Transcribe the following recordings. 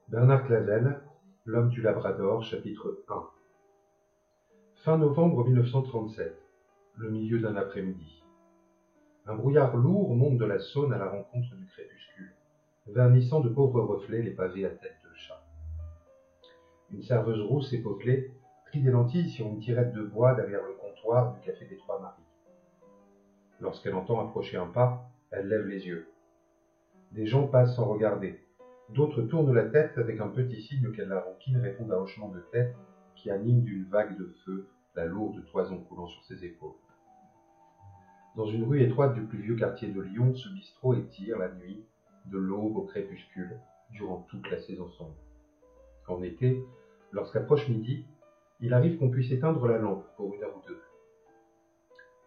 Bernard Clavel, L'homme du Labrador, chapitre 1. Fin novembre 1937, le milieu d'un après-midi. Un brouillard lourd monte de la Saône à la rencontre du crépuscule, vernissant de pauvres reflets les pavés à tête de chat. Une serveuse rousse et potelée trie des lentilles sur une tirette de bois derrière le comptoir du café des Trois Maries. Lorsqu'elle entend approcher un pas, elle lève les yeux. Des gens passent sans regarder. D'autres tournent la tête avec un petit signe auquel la rouquine répond d'un hochement de tête qui anime d'une vague de feu la lourde toison coulant sur ses épaules. Dans une rue étroite du plus vieux quartier de Lyon, ce bistrot étire la nuit, de l'aube au crépuscule, durant toute la saison sombre. En été, lorsqu'approche midi, il arrive qu'on puisse éteindre la lampe pour 1 heure ou 2.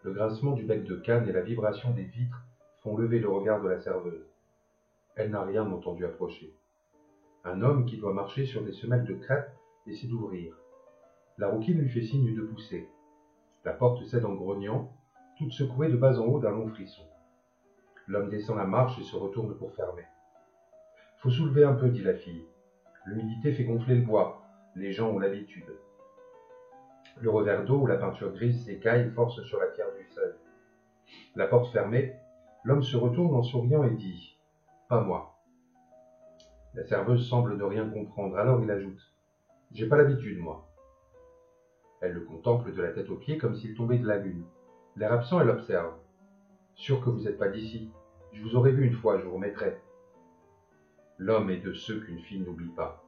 Le grincement du bec de canne et la vibration des vitres font lever le regard de la serveuse. Elle n'a rien entendu approcher. Un homme qui doit marcher sur des semelles de crêpe essaie d'ouvrir. La rouquine lui fait signe de pousser. La porte cède en grognant, toute secouée de bas en haut d'un long frisson. L'homme descend la marche et se retourne pour fermer. « Faut soulever un peu, dit la fille. L'humidité fait gonfler le bois. Les gens ont l'habitude. » Le revers d'eau où la peinture grise s'écaille force sur la pierre du seuil. La porte fermée, l'homme se retourne en souriant et dit « Pas moi. » La serveuse semble ne rien comprendre, alors il ajoute « J'ai pas l'habitude, moi. » Elle le contemple de la tête aux pieds comme s'il tombait de la lune. L'air absent, elle observe. « Sûr que vous n'êtes pas d'ici. Je vous aurais vu une fois, je vous remettrai. » L'homme est de ceux qu'une fille n'oublie pas.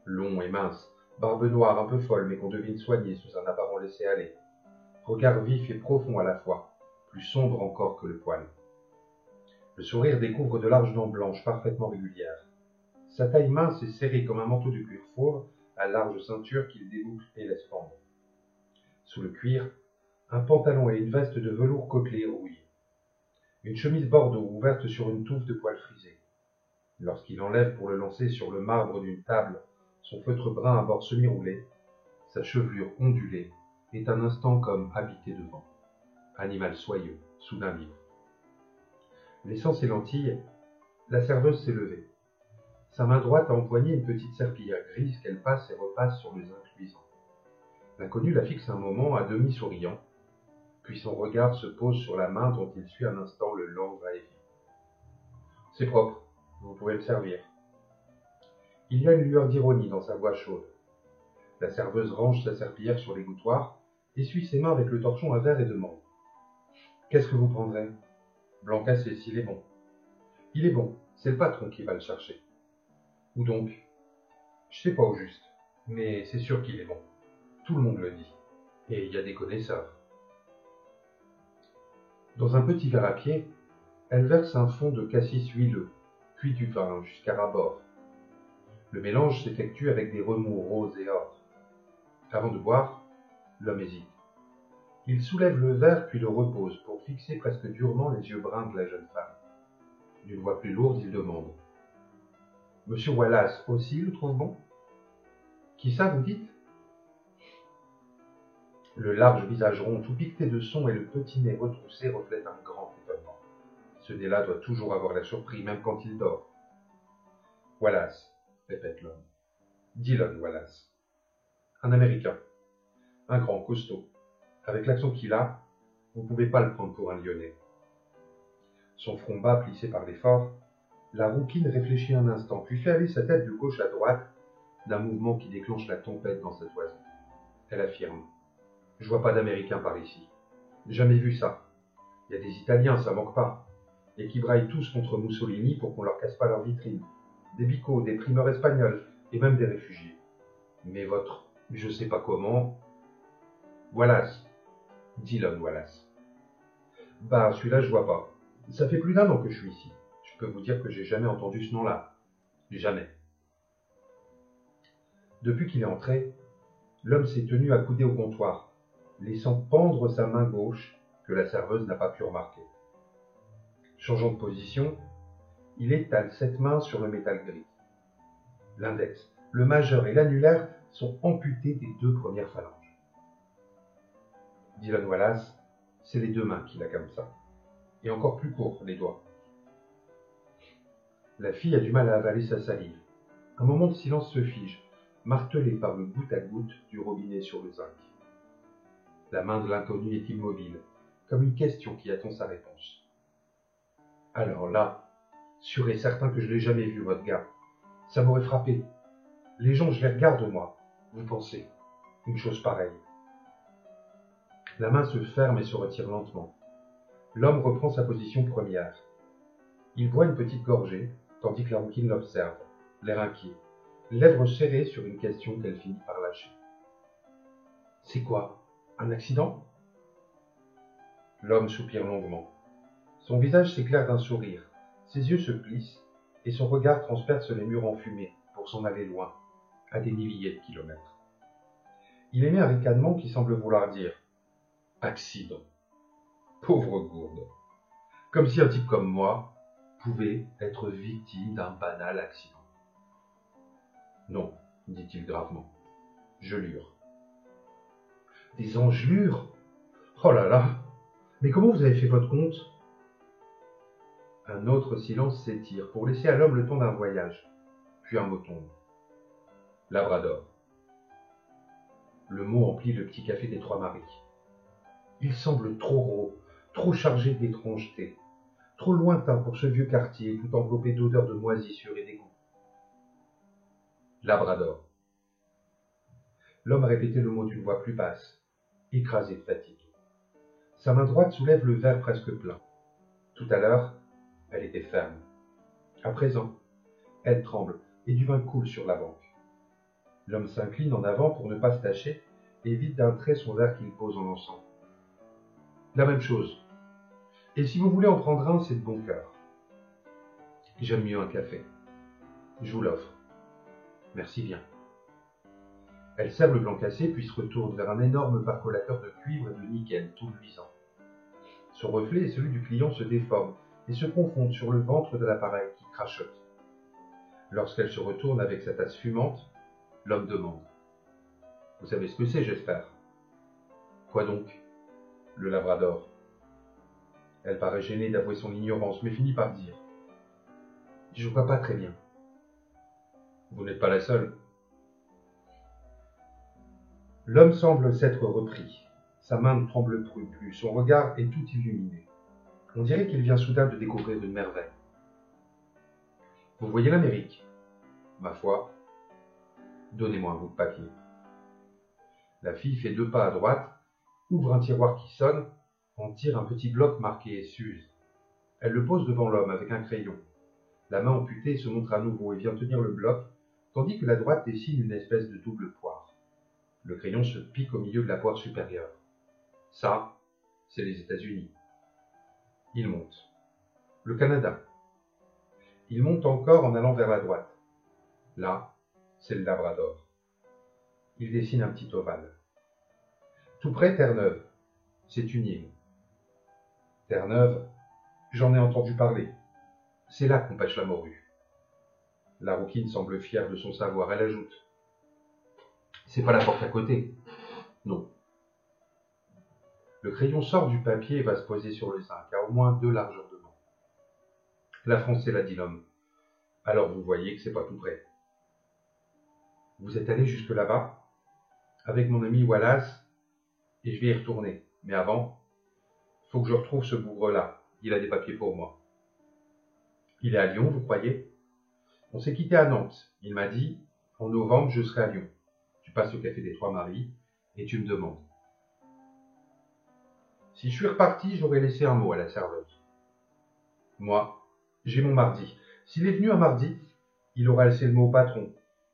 Long et mince, barbe noire un peu folle mais qu'on devine soignée sous un apparent laisser-aller. Regard vif et profond à la fois, plus sombre encore que le poil. Le sourire découvre de larges dents blanches parfaitement régulières. Sa taille mince et serrée comme un manteau de cuir fauve, à large ceinture qu'il déboucle et laisse pendre. Sous le cuir, un pantalon et une veste de velours côtelé rouillé. Une chemise bordeaux ouverte sur une touffe de poils frisés. Lorsqu'il enlève pour le lancer sur le marbre d'une table son feutre brun à bord semi-roulé, sa chevelure ondulée est un instant comme habitée de vent. Animal soyeux, soudain libre. Laissant ses lentilles, la serveuse s'est levée. Sa main droite a empoigné une petite serpillière grise qu'elle passe et repasse sur le zinc luisant. L'inconnu la fixe un moment, à demi souriant, puis son regard se pose sur la main dont il suit un instant le lent va-et-vient. « C'est propre, vous pouvez me servir. » Il y a une lueur d'ironie dans sa voix chaude. La serveuse range sa serpillière sur l'égouttoir, essuie ses mains avec le torchon à verre et demande « Qu'est-ce que vous prendrez ?»« Blanc cassé, s'il est bon. »« Il est bon, c'est le patron qui va le chercher. »« Où donc ?»« Je sais pas au juste, mais c'est sûr qu'il est bon. Tout le monde le dit. Et il y a des connaisseurs. » Dans un petit verre à pied, elle verse un fond de cassis huileux, puis du vin jusqu'à ras-bord. Le mélange s'effectue avec des remous roses et or. Avant de boire, l'homme hésite. Il soulève le verre puis le repose pour fixer presque durement les yeux bruns de la jeune femme. D'une voix plus lourde, il demande « Monsieur Wallace aussi le trouve bon ?»« Qui ça, vous dites ?» Le large visage rond tout piqueté de son et le petit nez retroussé reflètent un grand étonnement. Ce nez-là doit toujours avoir la surprise, même quand il dort. « Wallace, » répète l'homme. « Dillon Wallace. Un Américain. Un grand, costaud. Avec l'accent qu'il a, vous ne pouvez pas le prendre pour un Lyonnais. » Son front bas plissé par l'effort, la rouquine réfléchit un instant, puis fait aller sa tête de gauche à droite d'un mouvement qui déclenche la tempête dans sa toison. Elle affirme « Je vois pas d'Américains par ici. Jamais vu ça. Il y a des Italiens, ça manque pas. Et qui braillent tous contre Mussolini pour qu'on leur casse pas leur vitrine. Des bicots, des primeurs espagnols, et même des réfugiés. Mais votre, je sais pas comment... Wallace. Dillon Wallace. Bah, celui-là, je vois pas. Ça fait plus d'1 an que je suis ici. Je peux vous dire que j'ai jamais entendu ce nom-là. Jamais. Depuis qu'il est entré, l'homme s'est tenu accoudé au comptoir, laissant pendre sa main gauche que la serveuse n'a pas pu remarquer. Changeant de position, il étale cette main sur le métal gris. L'index, le majeur et l'annulaire sont amputés des 2 premières phalanges. Dillon Wallace, c'est les 2 mains qu'il a comme ça, et encore plus courts les doigts. La fille a du mal à avaler sa salive. Un moment de silence se fige, martelé par le goutte à goutte du robinet sur le zinc. La main de l'inconnu est immobile, comme une question qui attend sa réponse. Alors là, sûr et certain que je l'ai jamais vu, votre gars. Ça m'aurait frappé. Les gens, je les regarde, moi. Vous pensez, une chose pareille. La main se ferme et se retire lentement. L'homme reprend sa position première. Il boit une petite gorgée, tandis que la rouquine l'observe, l'air inquiet, les lèvres serrées sur une question qu'elle finit par lâcher. C'est quoi? Un accident? L'homme soupire longuement. Son visage s'éclaire d'un sourire, ses yeux se plissent, et son regard transperce les murs enfumés pour s'en aller loin, à des milliers de kilomètres. Il émet un ricanement qui semble vouloir dire « accident ». Pauvre gourde. Comme si un type comme moi pouvait être victime d'un banal accident. Non, dit-il gravement. Gelure. Des engelures? Oh là là! Mais comment vous avez fait votre compte? Un autre silence s'étire pour laisser à l'homme le temps d'un voyage. Puis un mot tombe. Labrador. Le mot emplit le petit café des Trois-Maries. Il semble trop gros, trop chargé d'étrangeté, trop lointain pour ce vieux quartier tout enveloppé d'odeurs de moisissure et d'égout. Labrador. L'homme a répété le mot d'une voix plus basse, écrasé de fatigue. Sa main droite soulève le verre presque plein. Tout à l'heure, elle était ferme. À présent, elle tremble et du vin coule sur la banque. L'homme s'incline en avant pour ne pas se tâcher et vide d'un trait son verre qu'il pose en lançant. La même chose. Et si vous voulez en prendre un, c'est de bon cœur. J'aime mieux un café. Je vous l'offre. Merci bien. Elle serre le blanc cassé puis se retourne vers un énorme percolateur de cuivre et de nickel tout luisant. Son reflet et celui du client se déforment et se confondent sur le ventre de l'appareil qui crachote. Lorsqu'elle se retourne avec sa tasse fumante, l'homme demande. « Vous savez ce que c'est, j'espère ?» ?»« Quoi donc ?» ?»« Le Labrador. » Elle paraît gênée d'avouer son ignorance, mais finit par dire. « Je vois pas très bien. » »« Vous n'êtes pas la seule. » L'homme semble s'être repris. Sa main ne tremble plus, son regard est tout illuminé. On dirait qu'il vient soudain de découvrir une merveille. Vous voyez l'Amérique? Ma foi, donnez-moi un bout de papier. La fille fait 2 pas à droite, ouvre un tiroir qui sonne, en tire un petit bloc marqué Suze. Elle le pose devant l'homme avec un crayon. La main amputée se montre à nouveau et vient tenir le bloc, tandis que la droite dessine une espèce de double poire. Le crayon se pique au milieu de la poire supérieure. Ça, c'est les États-Unis. Il monte. Le Canada. Il monte encore en allant vers la droite. Là, c'est le Labrador. Il dessine un petit ovale. Tout près, Terre-Neuve. C'est une île. Terre-Neuve, j'en ai entendu parler. C'est là qu'on pêche la morue. La rouquine semble fière de son savoir. Elle ajoute. C'est pas la porte à côté. Non. Le crayon sort du papier et va se poser sur le zinc, à au moins 2 largeurs de banc. La France, l'a dit l'homme. Alors vous voyez que c'est pas tout près. Vous êtes allé jusque là-bas? Avec mon ami Wallace, et je vais y retourner. Mais avant, faut que je retrouve ce bougre-là. Il a des papiers pour moi. Il est à Lyon, vous croyez? On s'est quitté à Nantes. Il m'a dit, en novembre, je serai à Lyon. Tu passes au café des Trois-Maries et tu me demandes. Si je suis reparti, j'aurais laissé un mot à la serveuse. Moi, j'ai mon mardi. S'il est venu un mardi, il aura laissé le mot au patron.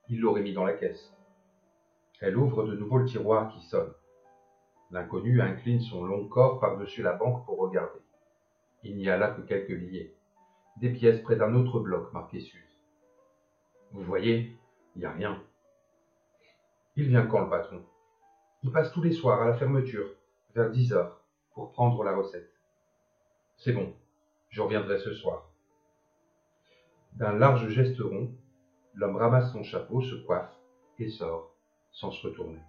Il l'aurait mis dans la caisse. Elle ouvre de nouveau le tiroir qui sonne. L'inconnu incline son long corps par-dessus la banque pour regarder. Il n'y a là que quelques billets. Des pièces près d'un autre bloc marqué Suze. Vous voyez, il n'y a rien. Il vient quand, le patron? Il passe tous les soirs à la fermeture, vers 10 heures, pour prendre la recette. C'est bon, je reviendrai ce soir. D'un large geste rond, l'homme ramasse son chapeau, se coiffe et sort, sans se retourner.